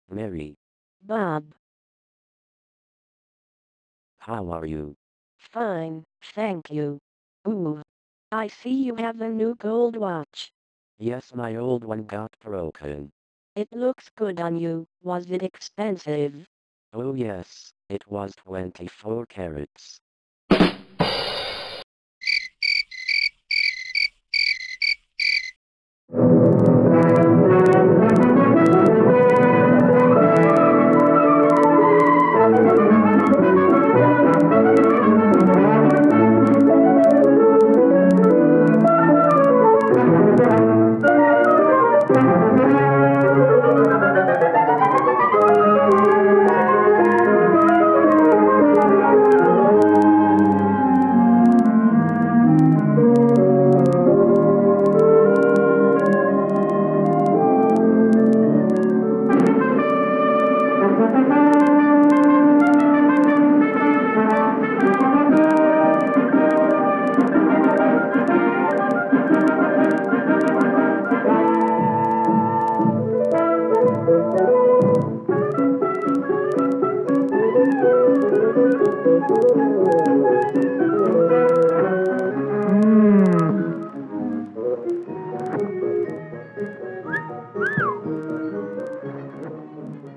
Mary, Bob. how are you? Fine, thank you. Ooh, I see you have a new gold watch. Yes, my old one got broken. It looks good on you. Was it expensive? Oh yes, it was 24 carats.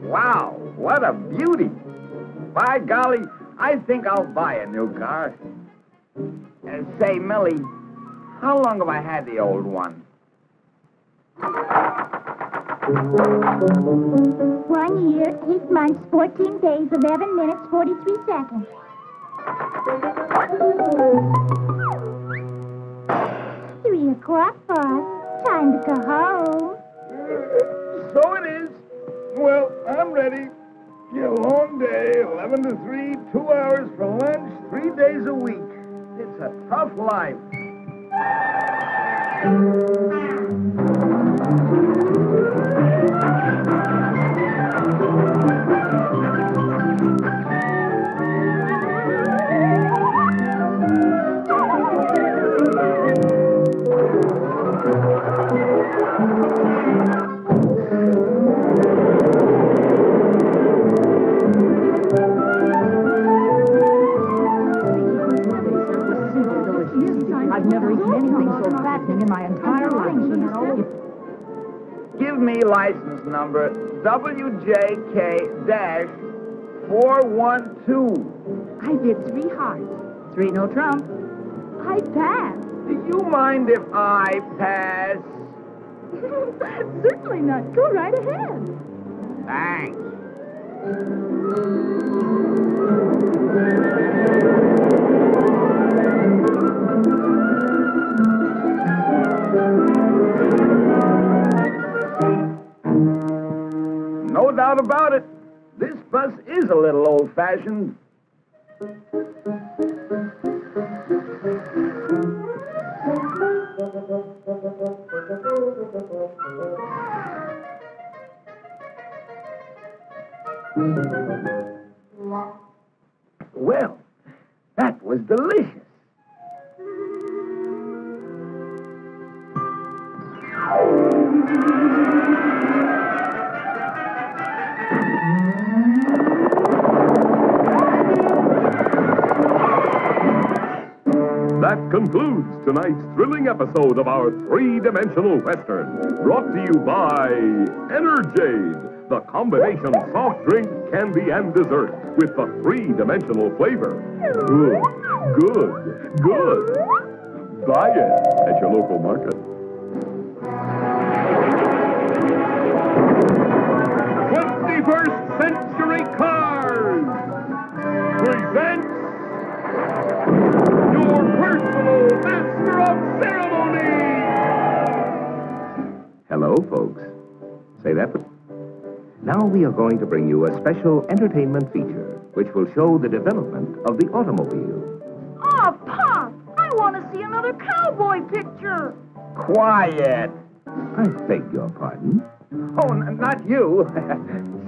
Wow, what a beauty. By golly, I think I'll buy a new car. Say, Millie, how long have I had the old one? 1 year, 8 months, 14 days, 11 minutes, 43 seconds. Three o'clock, boss. Time to go home. So it is. Well, I'm ready. A long day, 11 to 3, 2 hours for lunch, 3 days a week. It's a tough life. I've never eaten anything so fattening in my entire life. Give me license number WJK-412. I did 3 hearts. 3 no trump. I passed. Do you mind if I pass? Certainly not. Go right ahead. Thanks. No doubt about it. This bus is a little old-fashioned. Well, that was delicious. That concludes tonight's thrilling episode of our three-dimensional Western, brought to you by Energade, the combination soft drink, candy, and dessert with the three-dimensional flavor. Good, good, good. Buy it at your local market. 21st Century Cars presents your personal master of ceremony. Hello, folks. Say that. Now we are going to bring you a special entertainment feature which will show the development of the automobile. Oh, Pop! I want to see another cowboy picture. Quiet. I beg your pardon. Oh, not you.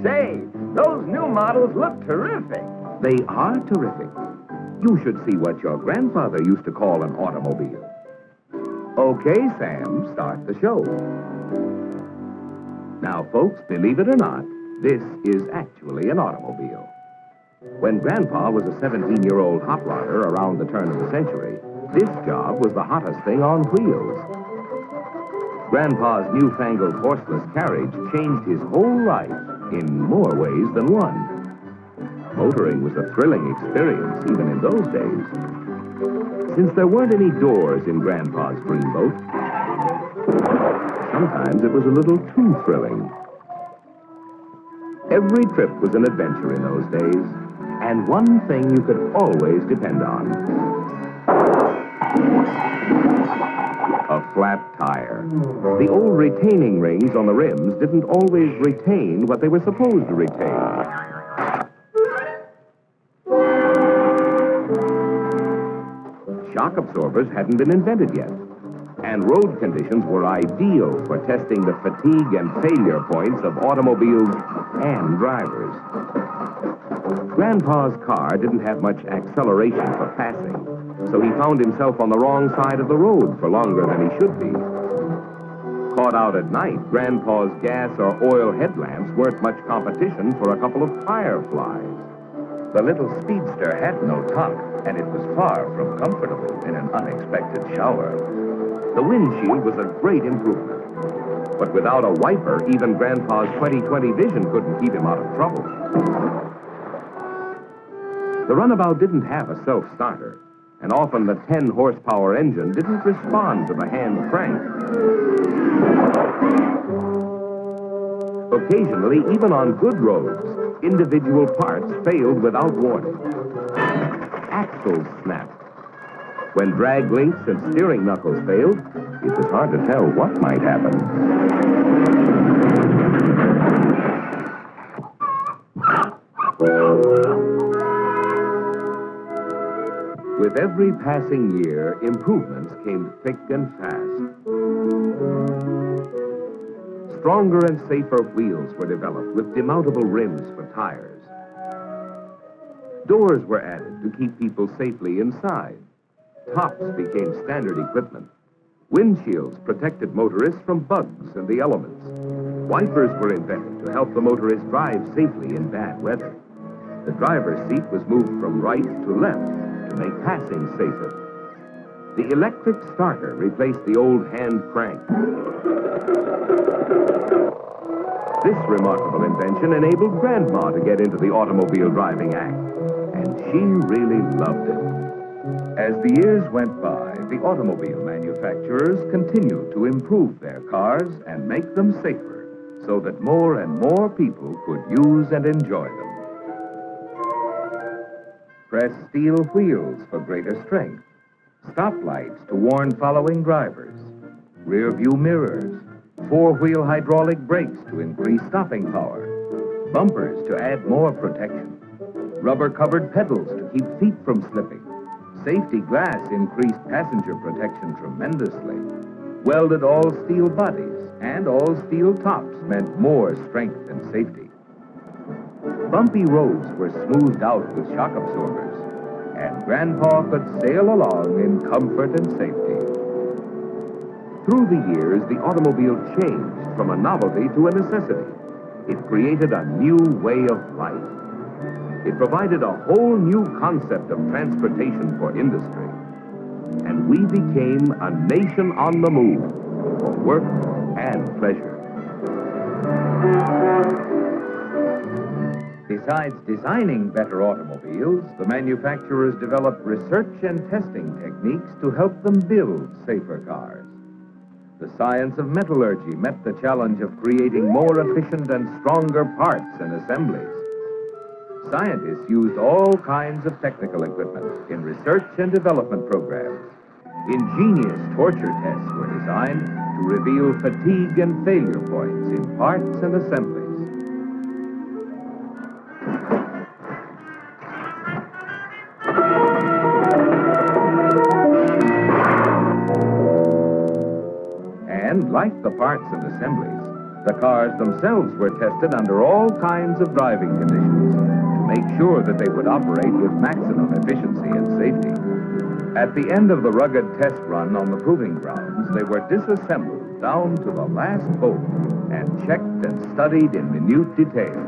Say, those new models look terrific. They are terrific. You should see what your grandfather used to call an automobile. Okay, Sam, start the show. Now, folks, believe it or not, This is actually an automobile. When Grandpa was a 17-year-old hot rodder around the turn of the century, this job was the hottest thing on wheels. Grandpa's newfangled horseless carriage changed his whole life in more ways than one. Motoring was a thrilling experience even in those days. Since there weren't any doors in Grandpa's dreamboat, sometimes it was a little too thrilling. Every trip was an adventure in those days, and one thing you could always depend on: a flat tire. The old retaining rings on the rims didn't always retain what they were supposed to retain. Shock absorbers hadn't been invented yet, and road conditions were ideal for testing the fatigue and failure points of automobiles and drivers. Grandpa's car didn't have much acceleration for passing, so he found himself on the wrong side of the road for longer than he should be. Caught out at night, Grandpa's gas or oil headlamps weren't much competition for a couple of fireflies. The little speedster had no top, and it was far from comfortable in an unexpected shower. The windshield was a great improvement, but without a wiper, even Grandpa's 20/20 vision couldn't keep him out of trouble. The runabout didn't have a self-starter, and often the 10-horsepower engine didn't respond to the hand crank. Occasionally, even on good roads, individual parts failed without warning. Axles snapped. When drag links and steering knuckles failed, it was hard to tell what might happen. With every passing year, improvements came thick and fast. Stronger and safer wheels were developed with demountable rims for tires. Doors were added to keep people safely inside. Tops became standard equipment. Windshields protected motorists from bugs and the elements. Wipers were invented to help the motorist drive safely in bad weather. The driver's seat was moved from right to left to make passing safer. The electric starter replaced the old hand crank. This remarkable invention enabled Grandma to get into the automobile driving act, and she really loved it. As the years went by, the automobile manufacturers continued to improve their cars and make them safer, so that more and more people could use and enjoy them. Pressed steel wheels for greater strength, stoplights to warn following drivers, rear-view mirrors, four-wheel hydraulic brakes to increase stopping power, bumpers to add more protection, rubber-covered pedals to keep feet from slipping. Safety glass increased passenger protection tremendously. Welded all-steel bodies and all-steel tops meant more strength and safety. Bumpy roads were smoothed out with shock absorbers, and Grandpa could sail along in comfort and safety. Through the years, the automobile changed from a novelty to a necessity. It created a new way of life. It provided a whole new concept of transportation for industry. And we became a nation on the move for work and pleasure. Besides designing better automobiles, the manufacturers developed research and testing techniques to help them build safer cars. The science of metallurgy met the challenge of creating more efficient and stronger parts and assemblies. Scientists used all kinds of technical equipment in research and development programs. Ingenious torture tests were designed to reveal fatigue and failure points in parts and assemblies. And like the parts and assemblies, the cars themselves were tested under all kinds of driving conditions to make sure that they would operate with maximum efficiency and safety. At the end of the rugged test run on the proving grounds, they were disassembled down to the last bolt. and checked and studied in minute detail.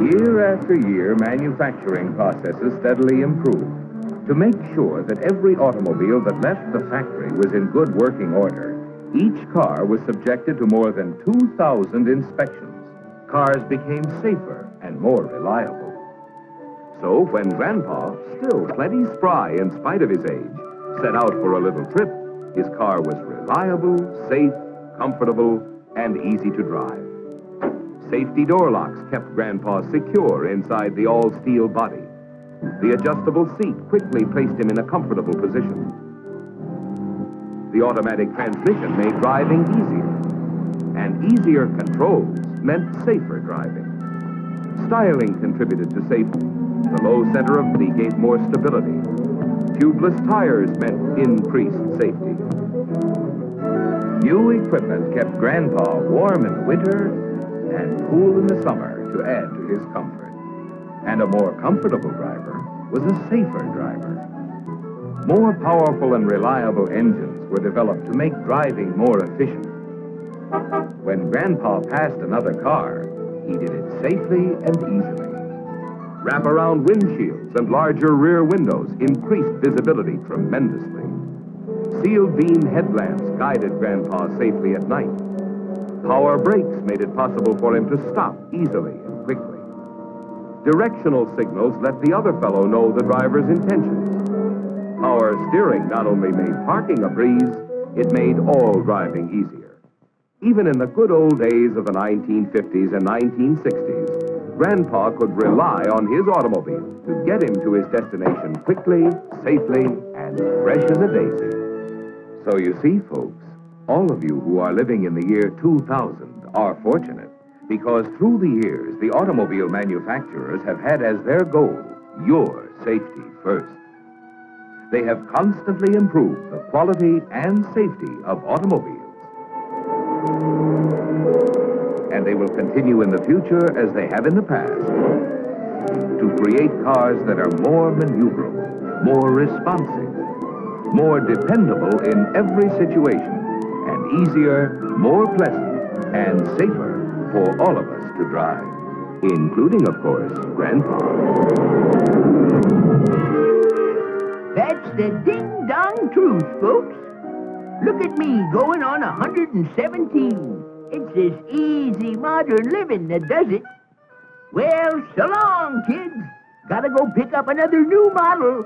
Year after year, manufacturing processes steadily improved to make sure that every automobile that left the factory was in good working order. Each car was subjected to more than 2,000 inspections. Cars became safer and more reliable. So when Grandpa, still plenty spry in spite of his age, set out for a little trip, his car was reliable, safe, comfortable, and easy to drive. Safety door locks kept Grandpa secure inside the all-steel body. The adjustable seat quickly placed him in a comfortable position. The automatic transmission made driving easier, and easier controls meant safer driving. Styling contributed to safety. The low center of gravity gave more stability. Tubeless tires meant increased safety. New equipment kept Grandpa warm in the winter and cool in the summer to add to his comfort. And a more comfortable driver was a safer driver. More powerful and reliable engines were developed to make driving more efficient. When Grandpa passed another car, he did it safely and easily. Wrap-around windshields and larger rear windows increased visibility tremendously. Sealed beam headlamps guided Grandpa safely at night. Power brakes made it possible for him to stop easily and quickly. Directional signals let the other fellow know the driver's intentions. Power steering not only made parking a breeze, it made all driving easier. Even in the good old days of the 1950s and 1960s, Grandpa could rely on his automobile to get him to his destination quickly, safely, and fresh as a daisy. So you see, folks, all of you who are living in the year 2000 are fortunate, because through the years, the automobile manufacturers have had as their goal your safety first. They have constantly improved the quality and safety of automobiles. And they will continue in the future as they have in the past to create cars that are more maneuverable, more responsive, more dependable in every situation, and easier, more pleasant, and safer for all of us to drive, including, of course, Grandpa. That's the ding-dong truth, folks. Look at me going on 117. It's this easy modern living that does it. Well, so long, kids. Gotta go pick up another new model.